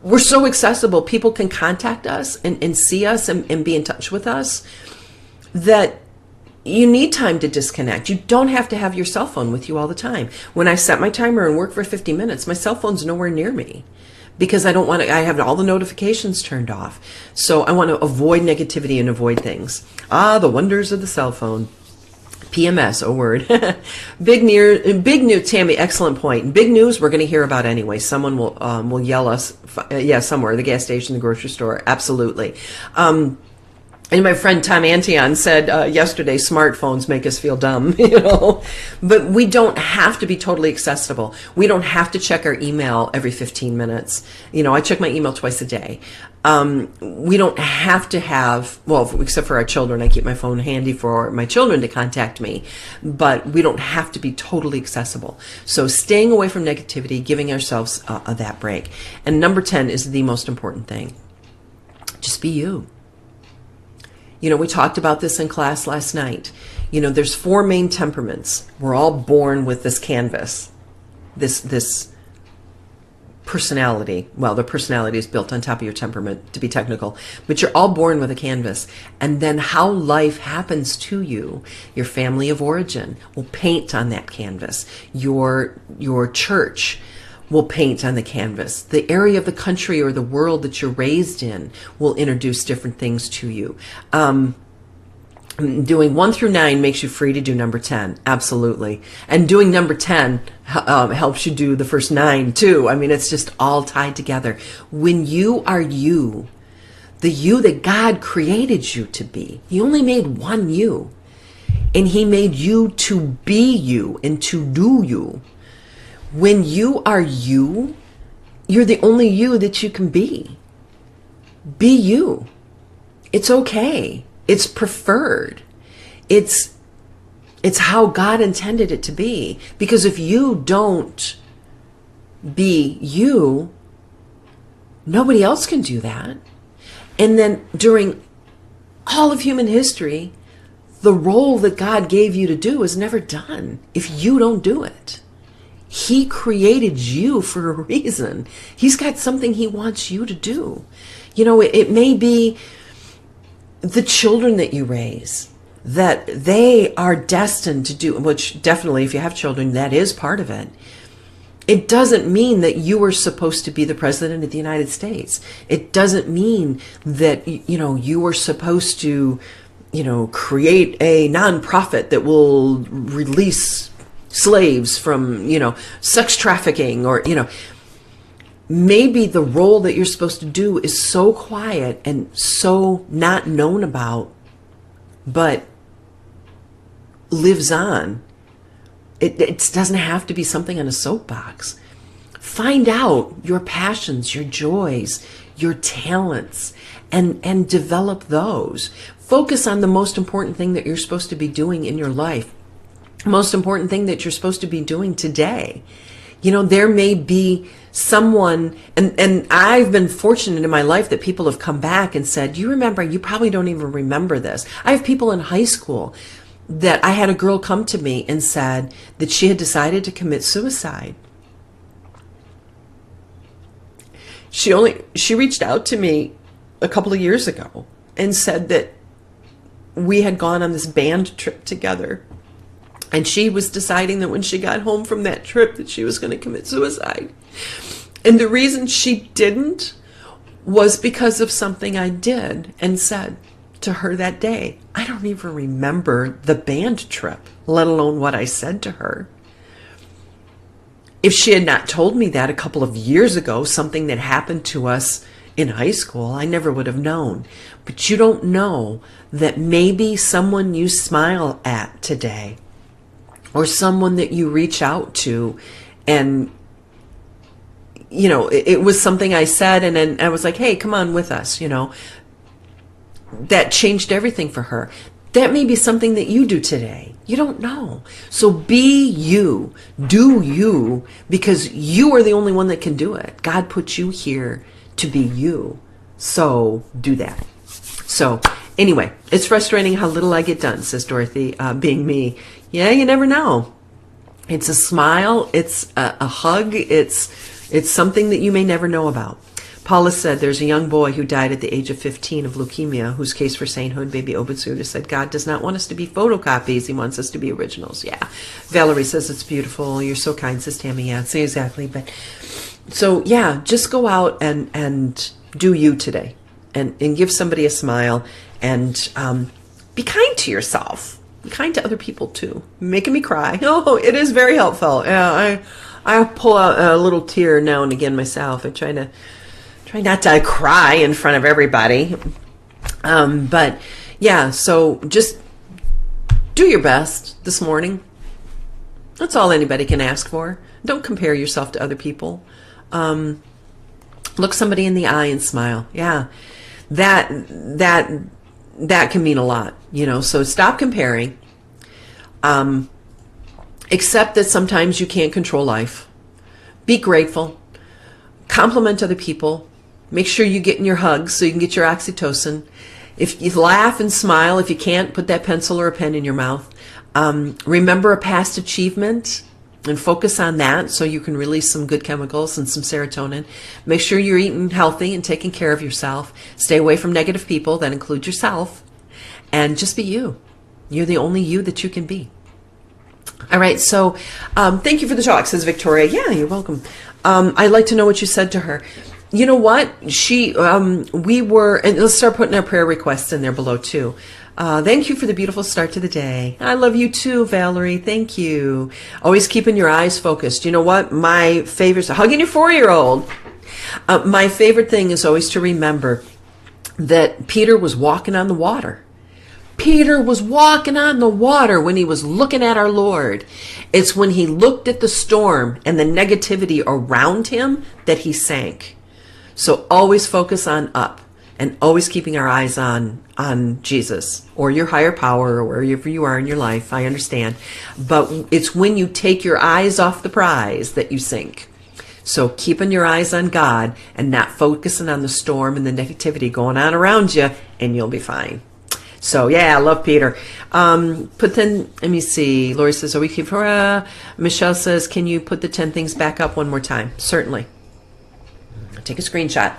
We're so accessible. People can contact us and see us and be in touch with us that you need time to disconnect. You don't have to have your cell phone with you all the time. When I set my timer and work for 50 minutes, my cell phone's nowhere near me because I have all the notifications turned off. So I want to avoid negativity and avoid things. The wonders of the cell phone. PMS, a word. Big news, Tammy, excellent point. Big news we're going to hear about anyway. Someone will yell us, somewhere, the gas station, the grocery store, absolutely. And my friend Tom Antion said yesterday, smartphones make us feel dumb, But we don't have to be totally accessible. We don't have to check our email every 15 minutes. I check my email twice a day. We don't have to have, except for our children, I keep my phone handy for my children to contact me, but we don't have to be totally accessible. So staying away from negativity, giving ourselves that break. And number 10 is the most important thing. Just be you. We talked about this in class last night. There's 4 main temperaments. We're all born with this canvas, this personality. Well, the personality is built on top of your temperament, to be technical, but you're all born with a canvas. And then how life happens to you, your family of origin will paint on that canvas. Your church will paint on the canvas. The area of the country or the world that you're raised in will introduce different things to you. Doing 1 through 9 makes you free to do number 10. Absolutely. And doing number 10 helps you do the first 9 too. I mean, it's just all tied together. When you are you, the you that God created you to be, He only made one you. And He made you to be you and to do you. When you are you, you're the only you that you can be. Be you. It's okay. It's preferred. It's how God intended it to be. Because if you don't be you, nobody else can do that. And then during all of human history, the role that God gave you to do is never done if you don't do it. He created you for a reason. He's got something He wants you to do. It may be the children that you raise, that they are destined to do, which definitely if you have children, that is part of it. It doesn't mean that you are supposed to be the president of the United States. It doesn't mean that, you are supposed to, create a nonprofit that will release slaves from, sex trafficking, or, maybe the role that you're supposed to do is so quiet and so not known about, but lives on. It doesn't have to be something on a soapbox. Find out your passions, your joys, your talents, and develop those. Focus on the most important thing that you're supposed to be doing in your life. Most important thing that you're supposed to be doing today. There may be someone, and I've been fortunate in my life that people have come back and said, you probably don't even remember this. I have people in high school that I had a girl come to me and said that she had decided to commit suicide. She reached out to me a couple of years ago and said that we had gone on this band trip together, and she was deciding that when she got home from that trip that she was going to commit suicide. And the reason she didn't was because of something I did and said to her that day. I don't even remember the band trip, let alone what I said to her. If she had not told me that a couple of years ago, something that happened to us in high school, I never would have known. But you don't know that maybe someone you smile at today, or someone that you reach out to, and it was something I said, and then I was like, hey, come on with us, that changed everything for her. That may be something that you do today. You don't know. So be you. Do you, because you are the only one that can do it. God put you here to be you. So do that. So anyway, it's frustrating how little I get done, says Dorothy, being me. Yeah, you never know. It's a smile. It's a hug. It's something that you may never know about. Paula said there's a young boy who died at the age of 15 of leukemia, whose case for sainthood, baby Obitsuda, said God does not want us to be photocopies. He wants us to be originals. Yeah. Valerie says it's beautiful. You're so kind, says Tammy. Yeah, say exactly. But so, yeah, just go out and do you today, and give somebody a smile, and be kind to yourself. Be kind to other people too. Making me cry. Oh, it is very helpful. Yeah, I pull out a little tear now and again myself. I try not to cry in front of everybody. But yeah, so just do your best this morning. That's all anybody can ask for. Don't compare yourself to other people. Look somebody in the eye and smile. Yeah, that can mean a lot, so stop comparing. Accept that sometimes you can't control life. Be grateful. Compliment other people. Make sure you get in your hugs so you can get your oxytocin. If you laugh and smile, if you can't, put that pencil or a pen in your mouth. Remember a past achievement and focus on that so you can release some good chemicals and some serotonin. Make sure you're eating healthy and taking care of yourself. Stay away from negative people. That includes yourself. And just be you. You're the only you that you can be. All right, so thank you for the talk, says Victoria. Yeah, you're welcome. I'd like to know what you said to her. You know what? And let's start putting our prayer requests in there below too. Thank you for the beautiful start to the day. I love you too, Valerie. Thank you. Always keeping your eyes focused. You know what? My favorite, hugging your 4-year-old. My favorite thing is always to remember that Peter was walking on the water. Peter was walking on the water when he was looking at our Lord. It's when he looked at the storm and the negativity around him that he sank. So always focus on up, and always keeping our eyes on Jesus or your higher power or wherever you are in your life. I understand. But it's when you take your eyes off the prize that you sink. So keeping your eyes on God and not focusing on the storm and the negativity going on around you, and you'll be fine. So yeah, I love Peter. Let me see. Lori says, are we keep for Michelle says, can you put the 10 things back up one more time? Certainly. Take a screenshot.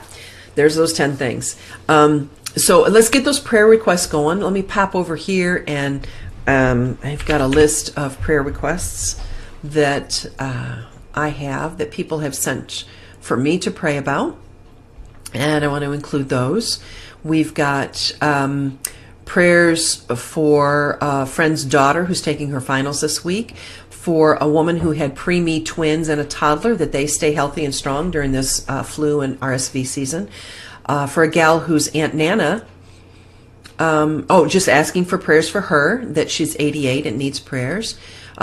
There's those 10 things. So let's get those prayer requests going. Let me pop over here, and I've got a list of prayer requests that I have that people have sent for me to pray about, and I want to include those. We've got prayers for a friend's daughter who's taking her finals this week, for a woman who had preemie twins and a toddler, that they stay healthy and strong during this flu and RSV season, for a gal whose Aunt Nana, just asking for prayers for her, that she's 88 and needs prayers,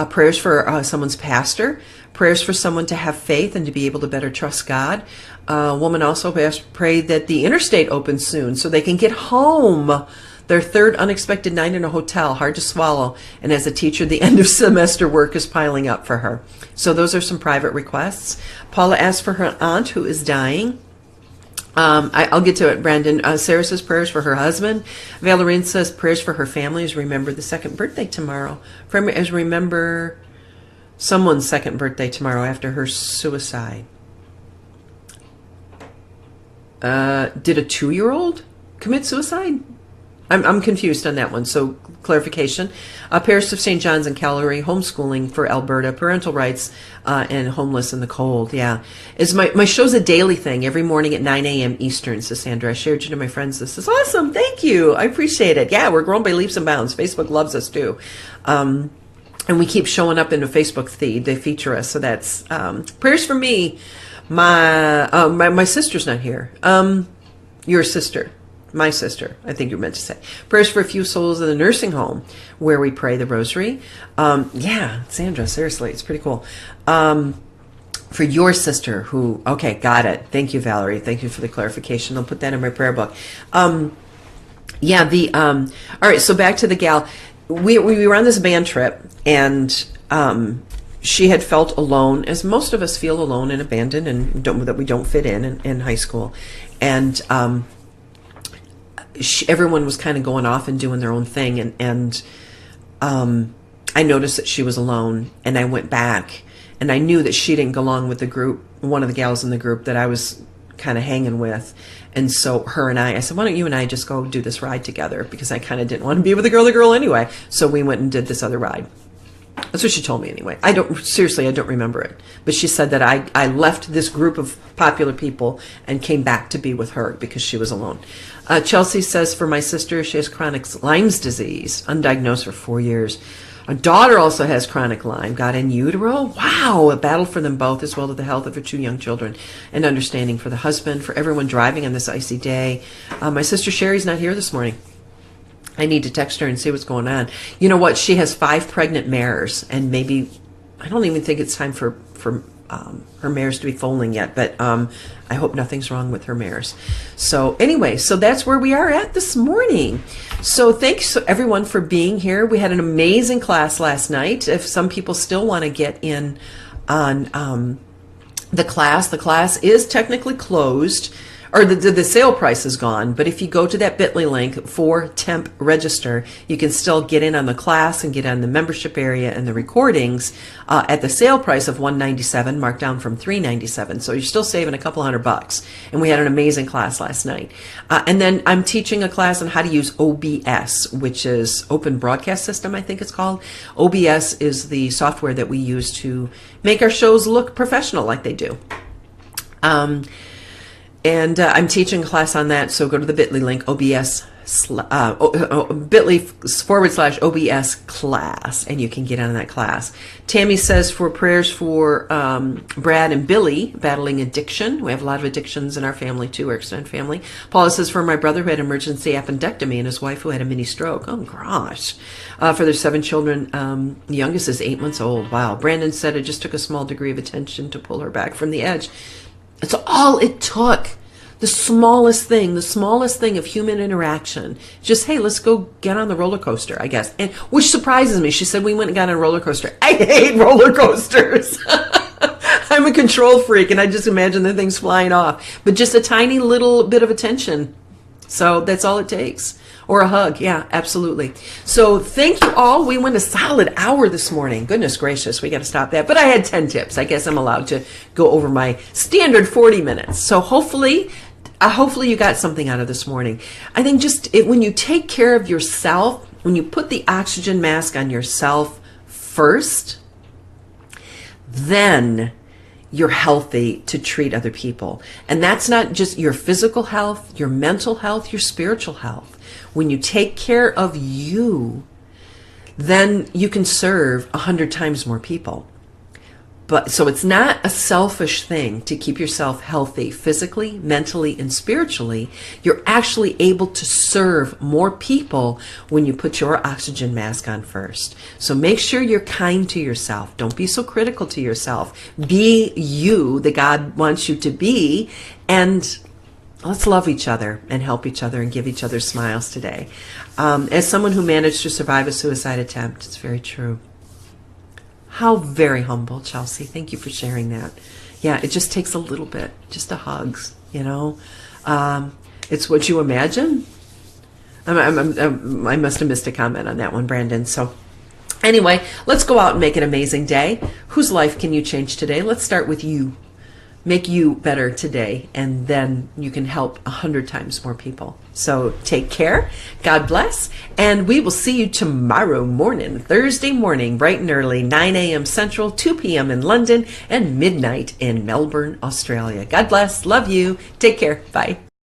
prayers for someone's pastor, prayers for someone to have faith and to be able to better trust God. A woman also prayed that the interstate opens soon so they can get home. Their third unexpected night in a hotel, hard to swallow. And as a teacher, the end of semester work is piling up for her. So those are some private requests. Paula asked for her aunt who is dying. I'll get to it, Brandon. Sarah says prayers for her husband. Valerine says prayers for her family as remember the second birthday tomorrow. As remember someone's second birthday tomorrow after her suicide. Did a 2-year-old commit suicide? I'm confused on that one, so clarification. Parish of St. John's and Calgary, homeschooling for Alberta, parental rights, and homeless in the cold. Yeah, my show's a daily thing every morning at 9 a.m. Eastern, says Sandra. I shared you to my friends. This is awesome. Thank you. I appreciate it. Yeah, we're growing by leaps and bounds. Facebook loves us too. And we keep showing up in the Facebook feed. They feature us, so that's prayers for me. My sister's not here. Your sister. My sister, I think you're meant to say. Prayers for a few souls in the nursing home where we pray the rosary. Yeah, Sandra, seriously, it's pretty cool. For your sister who, okay, got it. Thank you, Valerie. Thank you for the clarification. I'll put that in my prayer book. All right, so back to the gal. We were on this band trip, and she had felt alone, as most of us feel alone and abandoned and that we don't fit in high school. And everyone was kind of going off and doing their own thing, and I noticed that she was alone, and I went back, and I knew that she didn't go along with the group, one of the gals in the group that I was kind of hanging with. And so her and I said, why don't you and I just go do this ride together, because I kind of didn't want to be with the girl anyway. So we went and did this other ride. That's what she told me anyway. I don't remember it. But she said that I left this group of popular people and came back to be with her because she was alone. Chelsea says for my sister, she has chronic Lyme's disease, undiagnosed for 4 years. Our daughter also has chronic Lyme, got in utero. Wow, a battle for them both, as well as the health of her 2 young children, and understanding for the husband, for everyone driving on this icy day. My sister Sherry's not here this morning. I need to text her and see what's going on. You know what? She has 5 pregnant mares, and maybe, I don't even think it's time for her mares to be foaling yet, but I hope nothing's wrong with her mares. So anyway, so that's where we are at this morning. So thanks everyone for being here. We had an amazing class last night. If some people still want to get in on the class is technically closed. Or the sale price is gone, but if you go to that bit.ly link for temp register, you can still get in on the class and get on the membership area and the recordings at the sale price of $197, marked down from $397. So you're still saving a couple $100. And we had an amazing class last night. And then I'm teaching a class on how to use OBS, which is Open Broadcast System, I think it's called. OBS is the software that we use to make our shows look professional like they do. And I'm teaching a class on that, so go to the bit.ly link, bit.ly/OBS class, and you can get on that class. Tammy says for prayers for Brad and Billy battling addiction. We have a lot of addictions in our family too, our extended family. Paula says for my brother who had emergency appendectomy and his wife who had a mini stroke. Oh gosh. For their 7 children, the youngest is 8 months old. Wow. Brandon said it just took a small degree of attention to pull her back from the edge. It's all it took. The smallest thing of human interaction. Just, hey, let's go get on the roller coaster, I guess. And which surprises me. She said we went and got on a roller coaster. I hate roller coasters. I'm a control freak, and I just imagine the things flying off. But just a tiny little bit of attention. So that's all it takes. Or a hug. Yeah, absolutely. So thank you all. We went a solid hour this morning. Goodness gracious, we got to stop that. But I had 10 tips. I guess I'm allowed to go over my standard 40 minutes. So hopefully you got something out of this morning. I think when you take care of yourself, when you put the oxygen mask on yourself first, then you're healthy to treat other people. And that's not just your physical health, your mental health, your spiritual health. When you take care of you, then you can serve 100 times more people. But so it's not a selfish thing to keep yourself healthy physically, mentally, and spiritually. You're actually able to serve more people when you put your oxygen mask on first. So make sure you're kind to yourself. Don't be so critical to yourself. Be you that God wants you to be, and let's love each other and help each other and give each other smiles today. As someone who managed to survive a suicide attempt, it's very true. How very humble, Chelsea. Thank you for sharing that. Yeah, it just takes a little bit, just a hugs, you know. It's what you imagine. I must have missed a comment on that one, Brandon. So anyway, let's go out and make an amazing day. Whose life can you change today? Let's start with you. Make you better today, and then you can help 100 times more people. So take care. God bless. And we will see you tomorrow morning, Thursday morning, bright and early, 9 a.m. Central, 2 p.m. in London, and midnight in Melbourne, Australia. God bless. Love you. Take care. Bye.